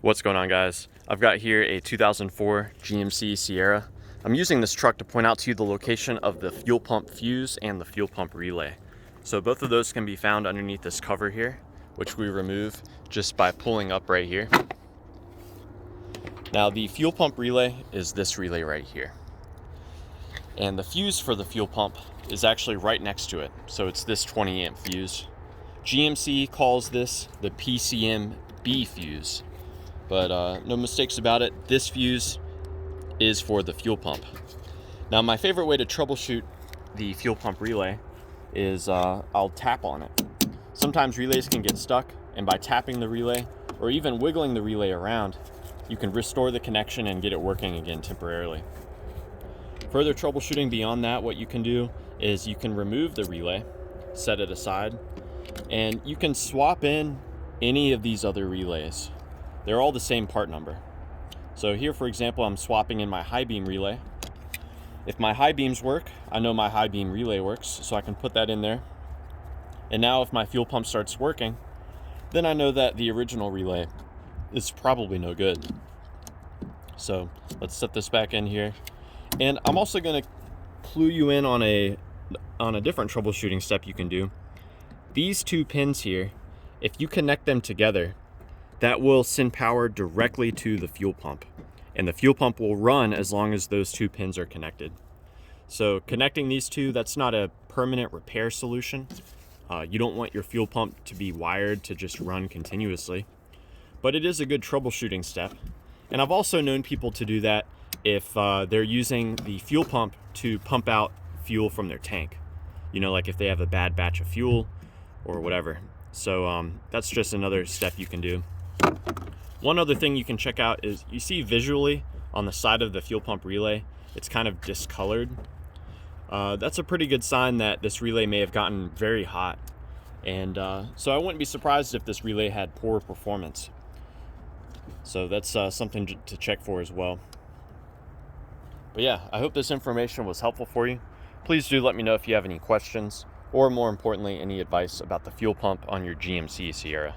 What's going on, guys? I've got here a 2004 GMC Sierra. I'm using this truck to point out to you the location of the fuel pump fuse and the fuel pump relay. So both of those can be found underneath this cover here, which we remove just by pulling up right here. Now the fuel pump relay is this relay right here. And the fuse for the fuel pump is actually right next to it. So it's this 20 amp fuse. GMC calls this the PCM-B fuse. But no mistakes about it, this fuse is for the fuel pump. Now my favorite way to troubleshoot the fuel pump relay is I'll tap on it. Sometimes relays can get stuck, and by tapping the relay or even wiggling the relay around, you can restore the connection and get it working again temporarily. Further troubleshooting beyond that, what you can do is you can remove the relay, set it aside, and you can swap in any of these other relays. They're all the same part number. So here, for example, I'm swapping in my high beam relay. If my high beams work, I know my high beam relay works, so I can put that in there. And now if my fuel pump starts working, then I know that the original relay is probably no good. So let's set this back in here. And I'm also gonna clue you in on a different troubleshooting step you can do. These two pins here, if you connect them together, that will send power directly to the fuel pump, and the fuel pump will run as long as those two pins are connected. So connecting these two, that's not a permanent repair solution. You don't want your fuel pump to be wired to just run continuously, but it is a good troubleshooting step. And I've also known people to do that if they're using the fuel pump to pump out fuel from their tank. You know, like if they have a bad batch of fuel or whatever. So that's just another step you can do. One other thing you can check out is you see visually on the side of the fuel pump relay, it's kind of discolored. That's a pretty good sign that this relay may have gotten very hot. And so I wouldn't be surprised if this relay had poor performance. So that's something to check for as well. But yeah, I hope this information was helpful for you. Please do let me know if you have any questions, or more importantly, any advice about the fuel pump on your GMC Sierra.